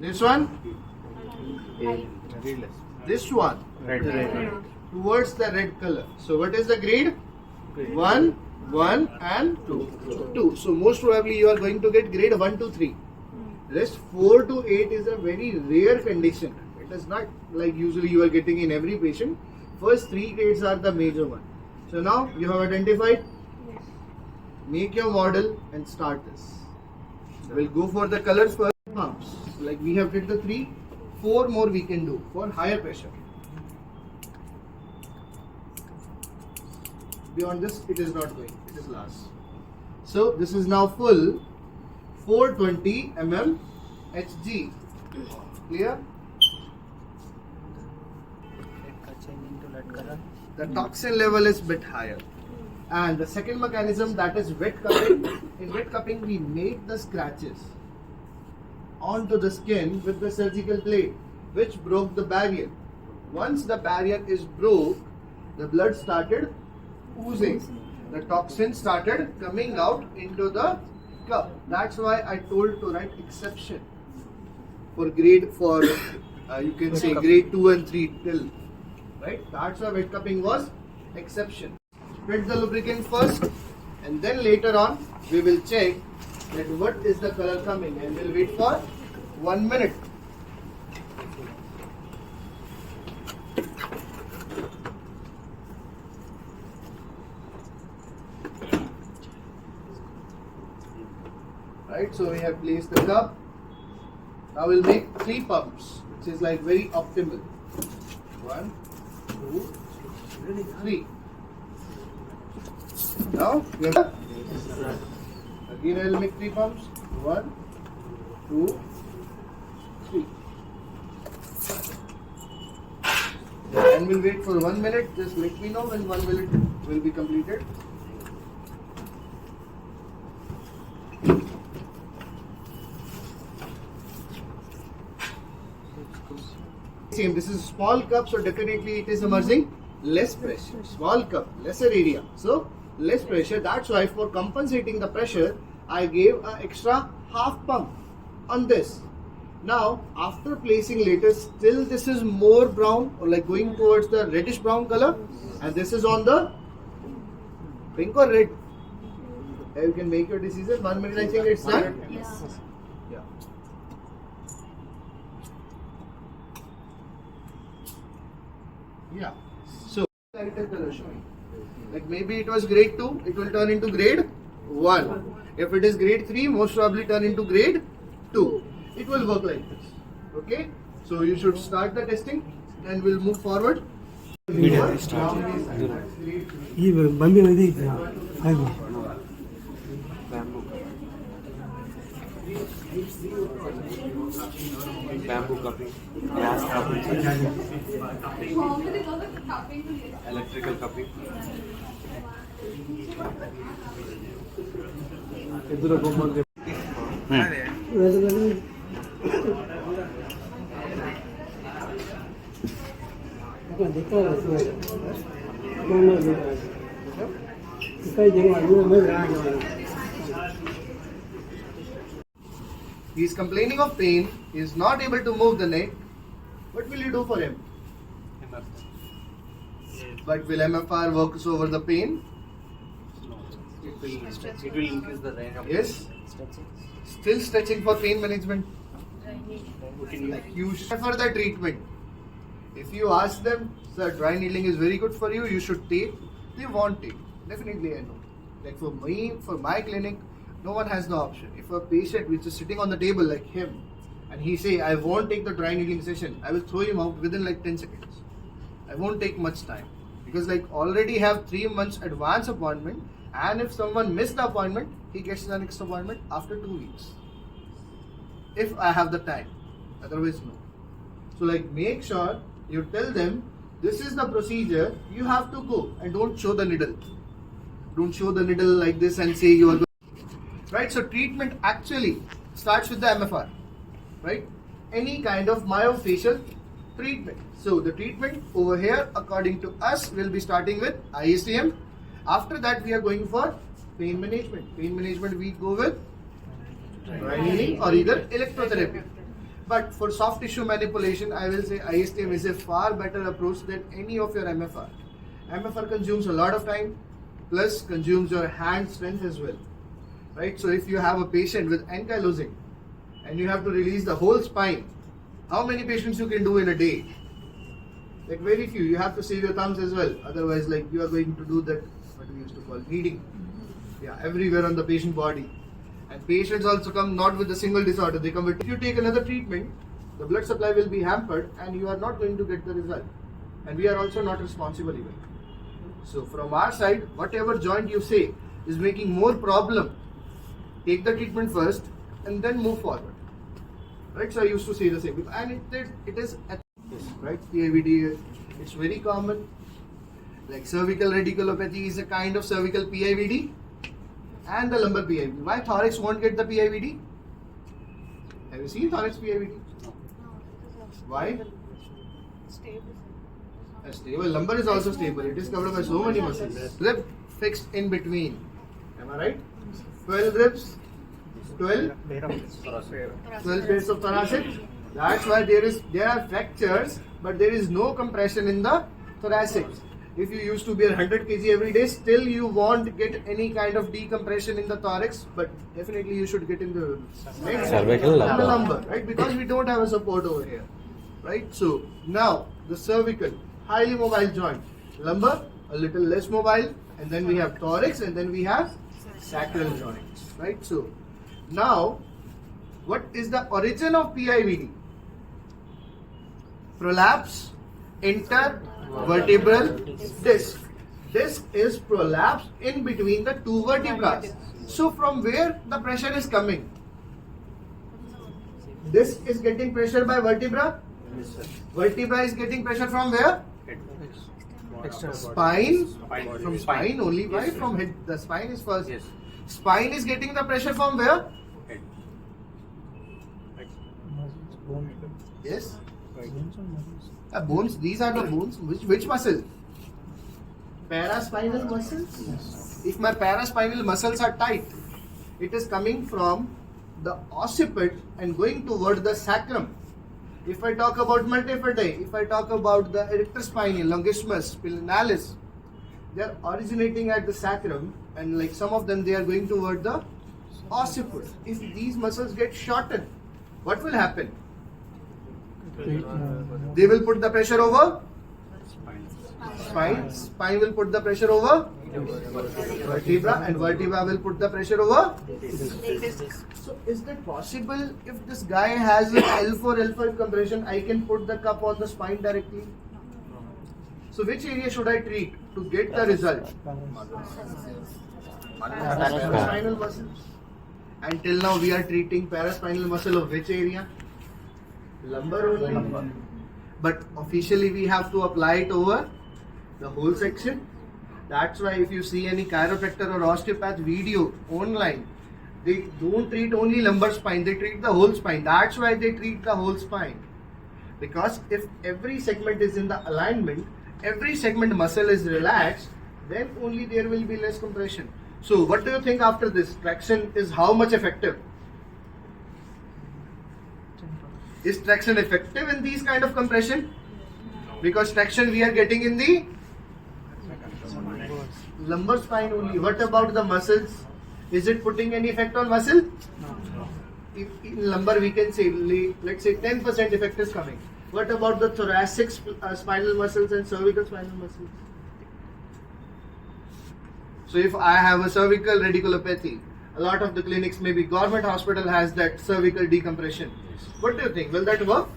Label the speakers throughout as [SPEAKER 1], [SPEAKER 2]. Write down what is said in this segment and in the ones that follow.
[SPEAKER 1] This one, this one,
[SPEAKER 2] Red.
[SPEAKER 1] towards the red color. So what is the grade? 1, 1 and 2. 2. So most probably you are going to get grade 1 to 3. Rest 4 to 8 is a very rare condition. It is not like usually you are getting in every patient. First 3 grades are the major one. So now you have identified. Make your model and start this. We'll go for the colors first. Pumps. Like we have did the 3, 4 more we can do for higher pressure. Beyond this, it is not going. It is last. So this is now full 420 mm Hg. Clear? The toxin level is bit higher. And the second mechanism, that is wet cupping. In wet cupping, we made the scratches onto the skin with the surgical blade, which broke the barrier. Once the barrier is broke, the blood started oozing. The toxin started coming out into the cup. That's why I told to write exception for grade, for you can say grade 2 and 3 till, right? That's why wet cupping was exception. Spread the lubricant first, and then later on we will check that what is the color coming, and we'll wait for 1 minute. Right, so we have placed the cup. Now we'll make 3 pumps, which is like very optimal. 1, 2, 3. Now we have again I will make 3 pumps. 1, 2, 3. And we'll wait for 1 minute. Just let me know when 1 minute will be completed. Same, this is small cup, so definitely it is emerging less pressure. Small cup, lesser area, so less pressure. That's why for compensating the pressure, I gave an extra half pump on this. Now, after placing later, still this is more brown or like going towards the reddish brown color, and this is on the pink or red. You can make your decision. 1 minute, I think it's done.
[SPEAKER 3] Yes.
[SPEAKER 1] Yeah. Yeah. So lighter color showing. Like maybe it was grade 2, it will turn into grade 1. If it is grade 3, most probably turn into grade 2. It will work like this. Okay? So you should start the testing and we'll move forward.
[SPEAKER 4] ಈ ಬಂದಿ ಇದೆ ಹಾಗೆ
[SPEAKER 2] Bamboo cupping, gas cupping, electrical cupping.
[SPEAKER 1] He is complaining of pain, he is not able to move the neck. What will you do for him? But will MFR work over the pain?
[SPEAKER 2] It will increase the range of
[SPEAKER 1] Yes. Still stretching for pain management. Like you should for the treatment. If you ask them, sir, dry needling is very good for you, you should take. They won't take. Definitely I know. Like for me, for my clinic, no one has no option. If a patient which is sitting on the table like him, and he say, I won't take the dry needling session, I will throw him out within like 10 seconds. I won't take much time. Because like already have 3 months advance appointment, and if someone missed the appointment, he gets the next appointment after 2 weeks. If I have the time. Otherwise no. So like make sure you tell them, this is the procedure, you have to go, and don't show the needle. Don't show the needle like this and say you are going. Right, so treatment actually starts with the MFR, right? Any kind of myofascial treatment. So the treatment over here, according to us, will be starting with IECM. After that, we are going for pain management. Pain management, we go with dry needling or either electrotherapy. But for soft tissue manipulation, I will say ISTM is a far better approach than any of your MFR. MFR consumes a lot of time, plus consumes your hand strength as well. Right? So if you have a patient with ankylosing and you have to release the whole spine, how many patients you can do in a day? Like very few. You have to save your thumbs as well. Otherwise, like you are going to do that, what we used to call kneading. Yeah, everywhere on the patient body. And patients also come not with a single disorder. They come with, if you take another treatment, the blood supply will be hampered and you are not going to get the result. And we are also not responsible even. So from our side, whatever joint you say is making more problem, take the treatment first and then move forward. Right? So I used to say the same. And it is right? PIVD, it's very common. Like cervical radiculopathy is a kind of cervical PIVD and the lumbar PIVD. Why thorax won't get the PIVD? Have you seen thorax PIVD? Why? Stable. Lumbar is also stable. It is covered by so many muscles. Rib fixed in between. Am I right? 12 ribs. 12 pairs of thoracic. That's why there are fractures, but there is no compression in the thoracic. If you used to bear 100 kg every day, still you won't get any kind of decompression in the thorax, but definitely you should get in the neck
[SPEAKER 3] Cervical
[SPEAKER 1] and the
[SPEAKER 3] lumbar.
[SPEAKER 1] lumbar, right? Because we don't have a support over here, right? So now the cervical, highly mobile joint, lumbar a little less mobile, and then we have thorax, and then we have sacral joints, right? So now, what is the origin of PIVD? Prolapse intervertebral disc. Disc is prolapsed in between the two vertebrae. So from where the pressure is coming? Disc is getting pressure by vertebra. Vertebra is getting pressure from where? Spine. From spine only. Why? From head. The spine is first.
[SPEAKER 2] Yes.
[SPEAKER 1] Spine is getting the pressure from where? Yes. Bones. These are the bones. Which muscle? Paraspinal muscles. If my paraspinal muscles are tight, it is coming from the occiput and going toward the sacrum. If I talk about multifida, if I talk about the erector spinae, longissimus, spinalis, they are originating at the sacrum, and like some of them, they are going toward the occiput. If these muscles get shortened, what will happen? They will put the pressure over spine. Spine will put the pressure over vertebra, and vertebra will put the pressure over. So is that possible? If this guy has an L4 L5 compression, I can put the cup on the spine directly. So which area should I treat to get the result? Paraspinal muscle. And till now we are treating paraspinal muscle of which area? Lumbar only. But officially we have to apply it over the whole section. That's why if you see any chiropractor or osteopath video online, they don't treat only lumbar spine, they treat the whole spine. That's why they treat the whole spine. Because if every segment is in the alignment, every segment muscle is relaxed, then only there will be less compression. So what do you think after this? Traction is how much effective? Is traction effective in these kind of compression? Because traction we are getting in the lumbar spine only. What about the muscles? Is it putting any effect on muscle? If in lumbar we can say, let's say 10% effect is coming. What about the thoracic spinal muscles and cervical spinal muscles? So if I have a cervical radiculopathy, a lot of the clinics, maybe government hospital has that cervical decompression. What do you think? Will that work?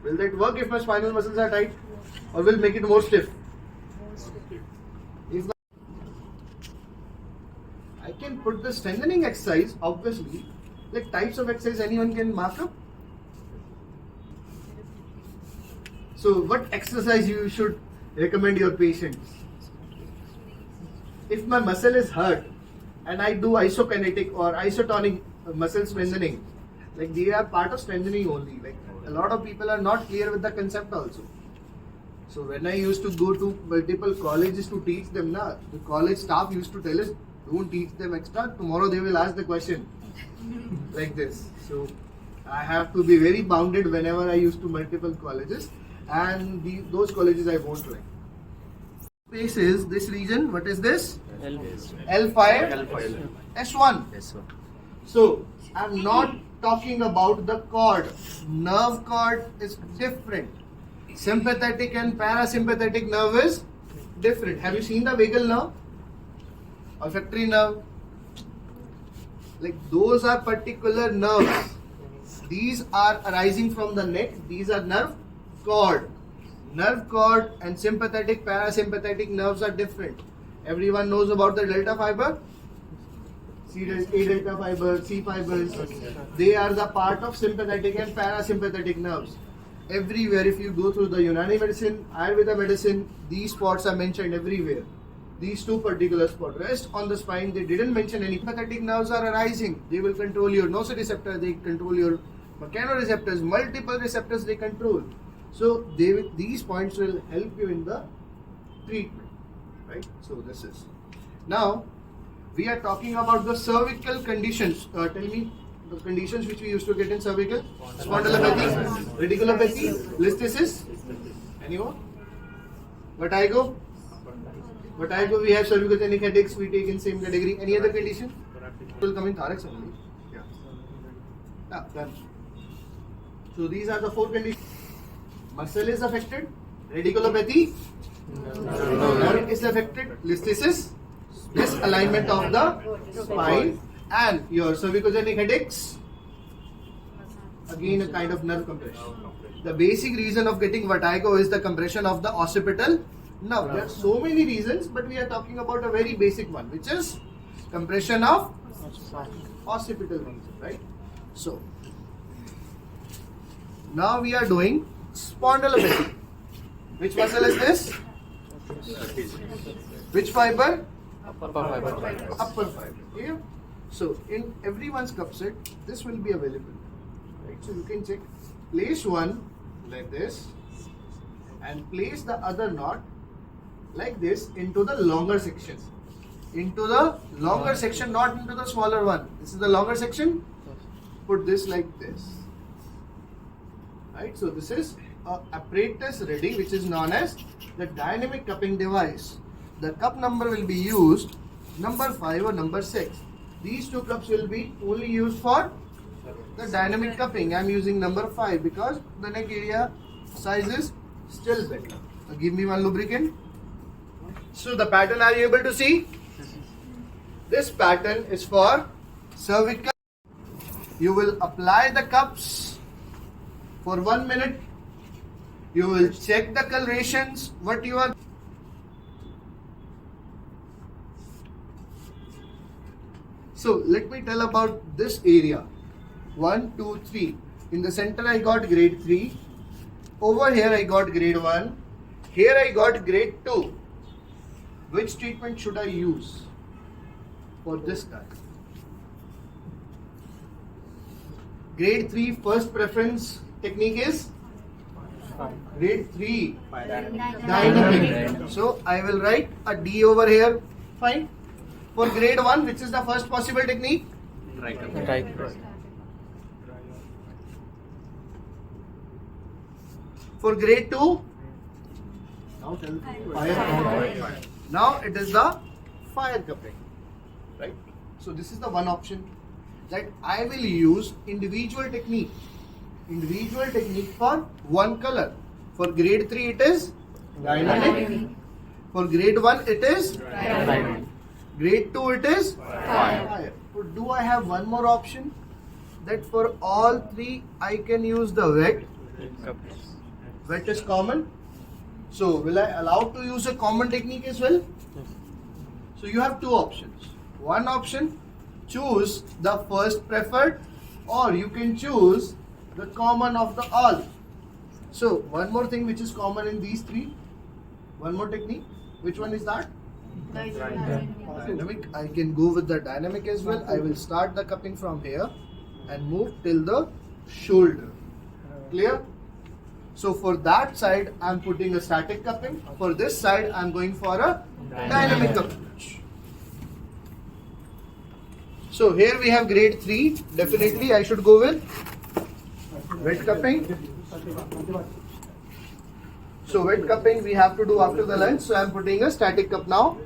[SPEAKER 1] Will that work if my spinal muscles are tight? Or will make it more stiff? If I can put the strengthening exercise, obviously, like types of exercise anyone can mark up. So what exercise you should recommend your patients? If my muscle is hurt and I do isokinetic or isotonic muscle strengthening, like they are part of strengthening only. Like a lot of people are not clear with the concept also. So when I used to go to multiple colleges to teach them, the college staff used to tell us, don't teach them extra. Tomorrow they will ask the question, like this. So I have to be very bounded whenever I used to multiple colleges, and those colleges I won't like. Space is this region. What is this? L5, S1. So I'm not talking about the cord. Nerve cord is different. Sympathetic and parasympathetic nerve is different. Have you seen the vagal nerve? Olfactory nerve? Like those are particular nerves. These are arising from the neck. These are nerve cord. Nerve cord and sympathetic, parasympathetic nerves are different. Everyone knows about the delta fiber. A delta fiber, C fibers. They are the part of sympathetic and parasympathetic nerves. Everywhere, if you go through the Unani medicine, Ayurveda medicine, these spots are mentioned everywhere. These two particular spots. Rest on the spine, they didn't mention any. Sympathetic nerves are arising. They will control your nociceptor, they control your mechanoreceptors, multiple receptors they control. So these points will help you in the treatment. Right? So this is. Now, we are talking about the cervical conditions. Tell me the conditions which we used to get in cervical. Spondylopathy, radiculopathy, listhesis. Anyone? Vertigo? Vertigo, we have cervicogenic headaches, we take in same category. Any other condition? Will come in thorax only. Yeah. Done. So these are the four conditions. Muscle is affected. Radiculopathy. Nerve is affected. Listhesis. Misalignment of the spine. And your cervicogenic headaches. Again a kind of nerve compression. The basic reason of getting vertigo is the compression of the occipital nerve. There are so many reasons, but we are talking about a very basic one, which is compression of occipital region, right? So now we are doing spondylopathy. Which muscle is this? Which fiber? Upper fiber. Yeah. So in everyone's cup set, this will be available. Right? So you can check. Place one like this, and place the other knot like this into the longer section. Into the longer section, not into the smaller one. This is the longer section. Put this like this. Right? So this is a apparatus ready, which is known as the dynamic cupping device. The cup number will be used number 5 or number 6. These two cups will be only used for the dynamic cupping. I am using number 5 because the neck area size is still better. Give me one lubricant. So the pattern, are you able to see? This pattern is for cervical. You will apply the cups for 1 minute. You will check the colorations, what you are. So let me tell about this area. 1, 2, 3. In the center I got grade 3. Over here I got grade 1. Here I got grade 2. Which treatment should I use for this guy? Grade 3 first preference technique is grade 3 dynamic. So I will write a D over here. Fine. For grade 1, which is the first possible technique?
[SPEAKER 2] Right.
[SPEAKER 1] For grade 2? Now tell me. Fire. Now it is the fire cupping. Right? So this is the one option that I will use individual technique. Individual technique for one color. For grade 3 it is dynamic. For grade 1 it is dynamic. Grade 2 it is fire. So do I have one more option? That for all three I can use the wet. Wet is common. So will I allow to use a common technique as well? So you have two options. One option, choose the first preferred, or you can choose the common of the all. So one more thing which is common in these three. One more technique. Which one is that? Dynamic. I can go with the dynamic as well. I will start the cupping from here and move till the shoulder. Clear? So for that side I am putting a static cupping. For this side I am going for a dynamic cupping. So here we have grade 3. Definitely I should go with wet cupping. So wet cupping we have to do after the lunch. So I am putting a static cup now.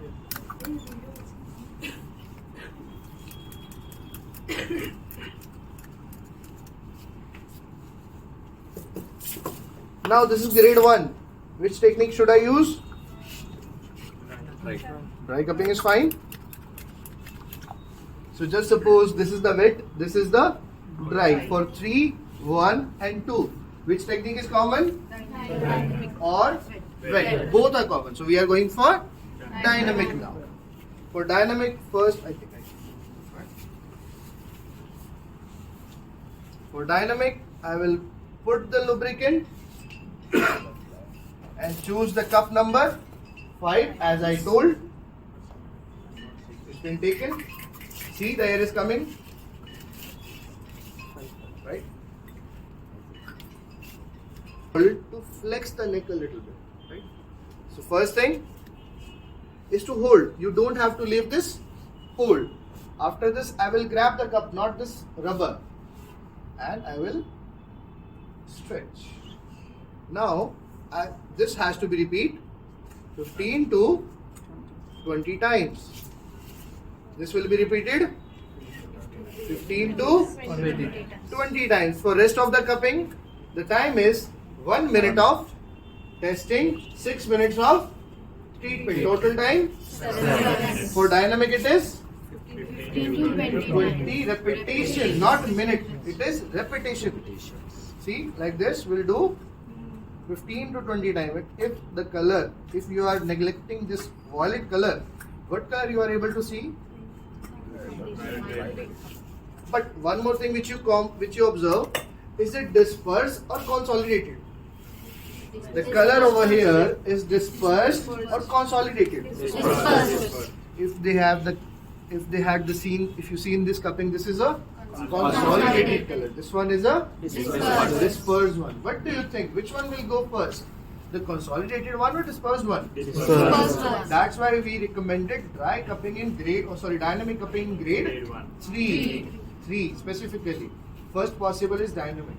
[SPEAKER 1] Now this is grade 1. Which technique should I use?
[SPEAKER 2] Right.
[SPEAKER 1] Dry cupping is fine. So just suppose this is the wet, this is the dry. For 3, 1 and 2. Which technique is common? Or wet. Both are common. So we are going for dynamic now. For dynamic first, I think for dynamic, I will put the lubricant and choose the cup number 5 as I told. It's been taken. See, the air is coming. Right? Hold to flex the neck a little bit. Right? So first thing is to hold. You don't have to leave this hold. After this, I will grab the cup, not this rubber, and I will stretch. Now, this has to be repeated 15 to 20 times. This will be repeated 15 to 20 times. For rest of the cupping, the time is 1 minute of testing, 6 minutes of treatment. Total time? 7. For dynamic it is 20 repetition, not minute. It is repetition. See, like this we'll do 15 to 20 times. If the color, if you are neglecting this violet color, what color you are able to see? But one more thing which you observe, is it dispersed or consolidated? The color over here is dispersed or consolidated. If they had the scene, if you see in this cupping, this is a consolidated color. This one is a dispersed one. What do you think? Which one will go first? The consolidated one or dispersed one?
[SPEAKER 3] Dispersed one.
[SPEAKER 1] That's why we recommended dry cupping in dynamic cupping in grade 3. 3 specifically. First possible is dynamic.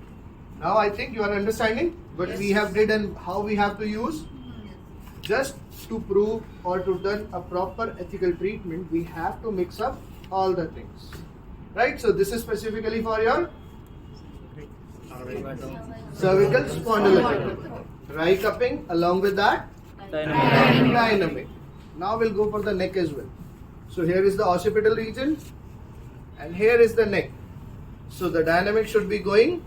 [SPEAKER 1] Now I think you are understanding what we have did and how we have to use. Just to prove or to done a proper ethical treatment, we have to mix up all the things. Right? So this is specifically for your cervical spondylometry. Dry cupping, along with that dynamic. Now we'll go for the neck as well. So here is the occipital region and here is the neck. So the dynamic should be going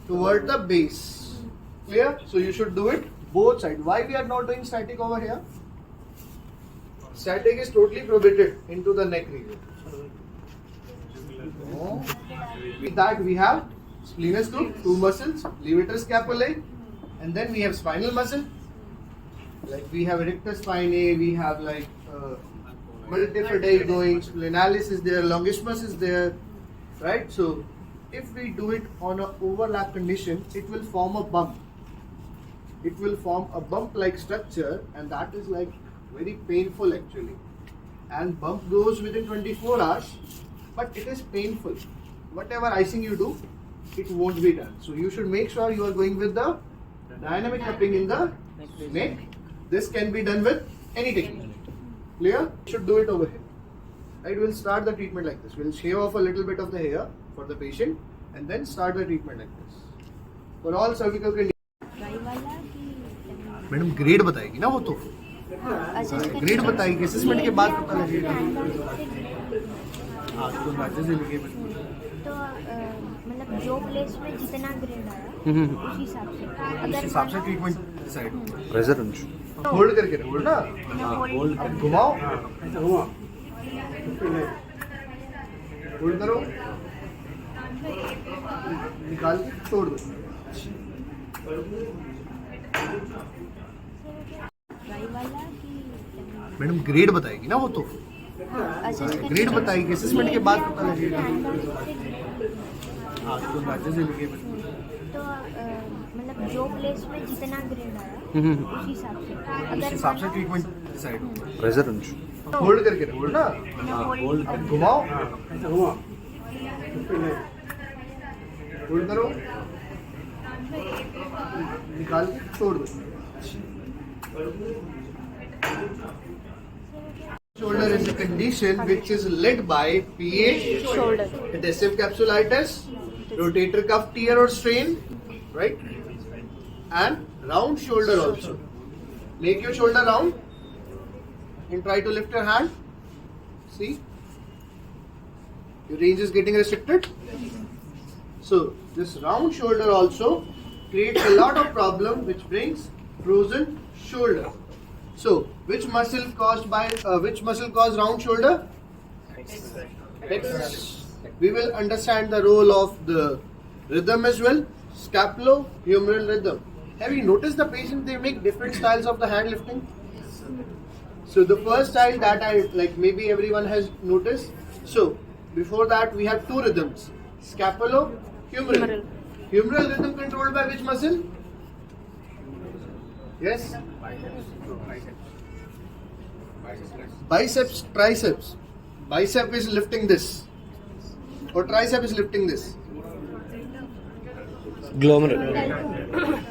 [SPEAKER 1] toward the base. Clear? So you should do it both sides. Why we are not doing static over here? Static is totally prohibited into the neck region. With that we have splenius group, 2 muscles, levator scapulae, and then we have spinal muscle. Like we have erector spinae, we have like multifidei going, splenialis is there, longissimus is there, right? So if we do it on an overlap condition, it will form a bump. It will form a bump-like structure, and that is like very painful actually. And bump goes within 24 hours, but it is painful. Whatever icing you do, it won't be done. So you should make sure you are going with the dynamic cupping in the neck. This can be done with any technique. Clear? You should do it over here. Right? We'll start the treatment like this. We'll shave off a little bit of the hair for the patient and then start the treatment like this. For all cervical conditions. Madam grade बताएगी ना वो तो grade बताएगी assessment के बाद पता लगेगा
[SPEAKER 3] तो मतलब जो प्लेस में जितना ग्रेड आया उस हिसाब से
[SPEAKER 1] ट्रीटमेंट डिसाइड होगा
[SPEAKER 2] प्रेशर
[SPEAKER 1] होल्ड करके रखो ना अब घुमाओ होल्ड करो निकाल के छोड़ दो मैडम ग्रेड बताएगी ना वो तो ग्रेड बताएगी असेसमेंट के बाद पता लगेगा
[SPEAKER 3] तो मतलब जो प्लेस में जितना ग्रेड आया उस हिसाब से अगर
[SPEAKER 5] ट्रीटमेंट डिसाइड होगा.
[SPEAKER 2] प्रेशर ఉంచు.
[SPEAKER 1] होल्ड करके रखो ना, घुमाओ, होल्ड करो, निकाल के छोड़ दो. Shoulder is a condition which is led by PH,
[SPEAKER 3] shoulder
[SPEAKER 1] adhesive capsulitis, rotator cuff tear or strain, right? And round shoulder also. Make your shoulder round and try to lift your hand. See? Your range is getting restricted. So, this round shoulder also creates a lot of problem which brings frozen shoulder. So, which muscle caused round shoulder? X. We will understand the role of the rhythm as well. Scapulohumeral rhythm. Have you noticed the patient, they make different styles of the hand lifting? So the first style that I like, maybe everyone has noticed. So before that we have two rhythms. Scapulohumeral. Humeral rhythm controlled by which muscle? Yes? Biceps, triceps. Bicep is lifting this. Or tricep is lifting this.
[SPEAKER 2] Glomerular.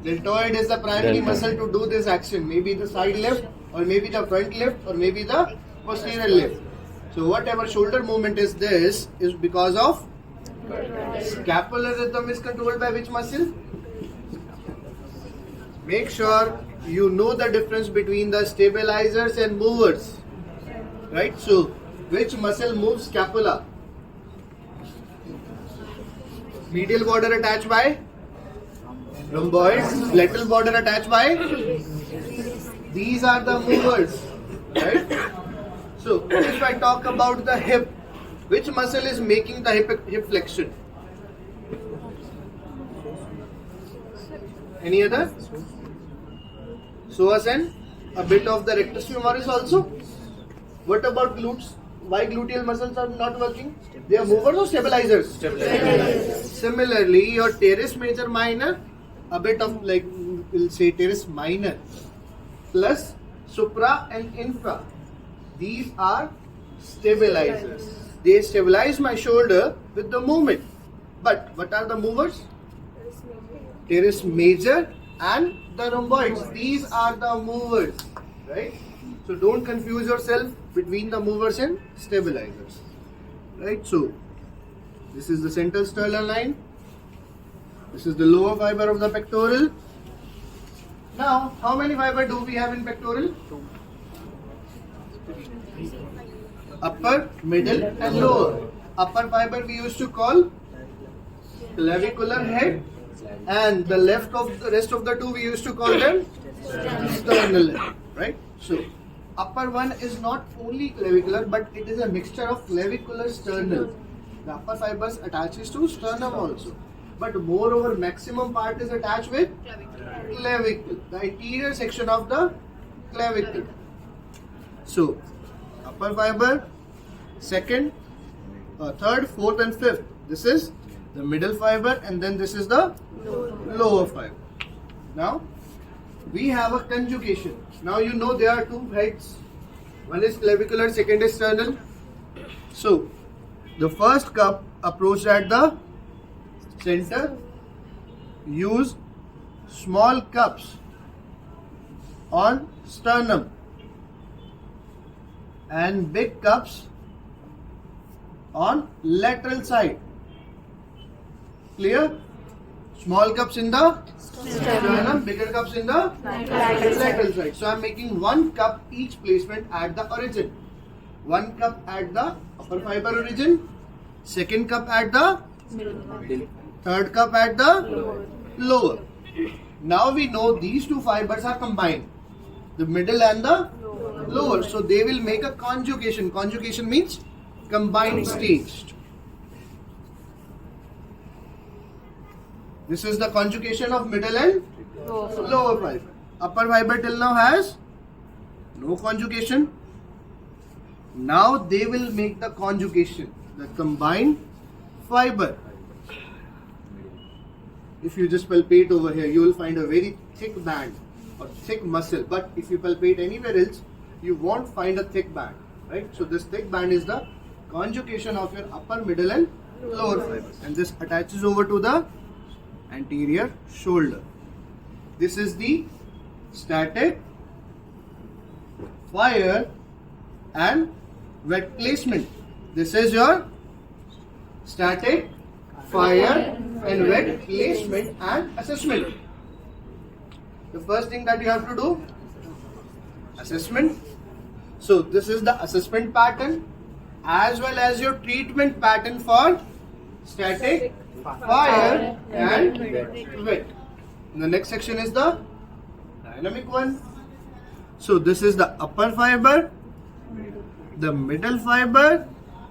[SPEAKER 1] Deltoid is the primary
[SPEAKER 2] Deltoid.
[SPEAKER 1] muscle to do this action. Maybe the side lift, or maybe the front lift, or maybe the posterior lift. So whatever shoulder movement is this is because of scapular rhythm is controlled by which muscle? Make sure you know the difference between the stabilizers and movers. Right? So which muscle moves scapula? Medial border attached by rhomboid, lateral border attached by. These are the movers, right? So, if I talk about the hip, which muscle is making the hip flexion? Any other? Psoas and a bit of the rectus femoris also. What about glutes? Why gluteal muscles are not working? They are movers or stabilizers? Similarly, your teres major minor, a bit of like we'll say teres minor plus supra and infra. These are stabilizers. They stabilize my shoulder with the movement. But what are the movers? Teres major and the rhomboids. These are the movers, right? So don't confuse yourself between the movers and stabilizers, right? So this is the central sternal line. This is the lower fiber of the pectoral. Now, how many fiber do we have in pectoral? Upper, middle and lower. Upper fiber we used to call clavicular head, and the rest of the two we used to call them sternal head, right? So upper one is not only clavicular, but it is a mixture of clavicular sternal. The upper fibers attaches to sternum also, but moreover maximum part is attached with clavicle, the anterior section of the clavicle. So upper fiber, second, third, fourth and fifth. This is the middle fiber, and then this is the lower fiber. Now we have a conjugation. Now you know there are two heads. One is clavicular, second is sternal. So the first cup approached at the center. Use small cups on sternum and big cups on lateral side. Clear? Small cups in the sternum, bigger cups in the lateral side. So I am making one cup each placement at the origin. One cup at the upper fiber origin, second cup at the third cup at the lower. Now we know these two fibers are combined, the middle and the lower. So they will make a conjugation. Conjugation means combined stage. This is the conjugation of middle and lower fiber. Upper fiber till now has no conjugation. Now they will make the conjugation, the combined fiber. If you just palpate over here, you will find a very thick band or thick muscle. But if you palpate anywhere else, you won't find a thick band, right? So this thick band is the conjugation of your upper, middle and lower fibers. And this attaches over to the anterior shoulder. This is the static, fire and wet placement. This is your static, fire and wet placement and assessment. The first thing that you have to do, assessment. So this is the assessment pattern as well as your treatment pattern for static, fire and wet. And the next section is the dynamic one. So this is the upper fiber, the middle fiber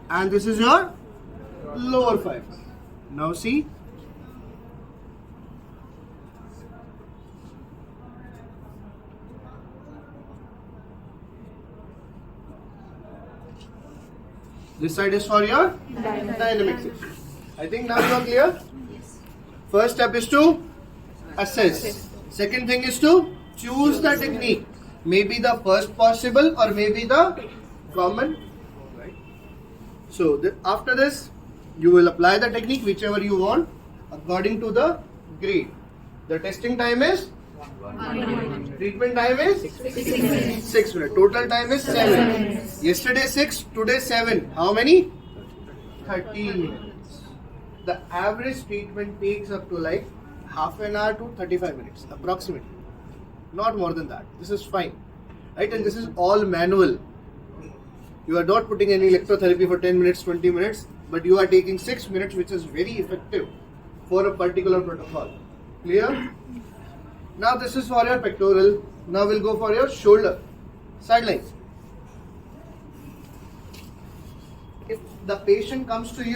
[SPEAKER 1] and this is your lower fiber. Now see. This side is for your dynamic section. I think now you are clear? First step is to assess. Second thing is to choose the technique. Maybe the first possible or maybe the common. Right. So after this, you will apply the technique whichever you want according to the grade. The testing time is 1 minute. Treatment time is 6 minutes. Total time is 7. Yesterday 6, today 7. How many? 13 minutes. The average treatment takes up to like half an hour to 35 minutes approximately. Not more than that. This is fine. Right? And this is all manual. You are not putting any electrotherapy for 10 minutes, 20 minutes, but you are taking 6 minutes, which is very effective for a particular protocol. Clear? Now this is for your pectoral. Now we'll go for your shoulder. Sidelines. If the patient comes to you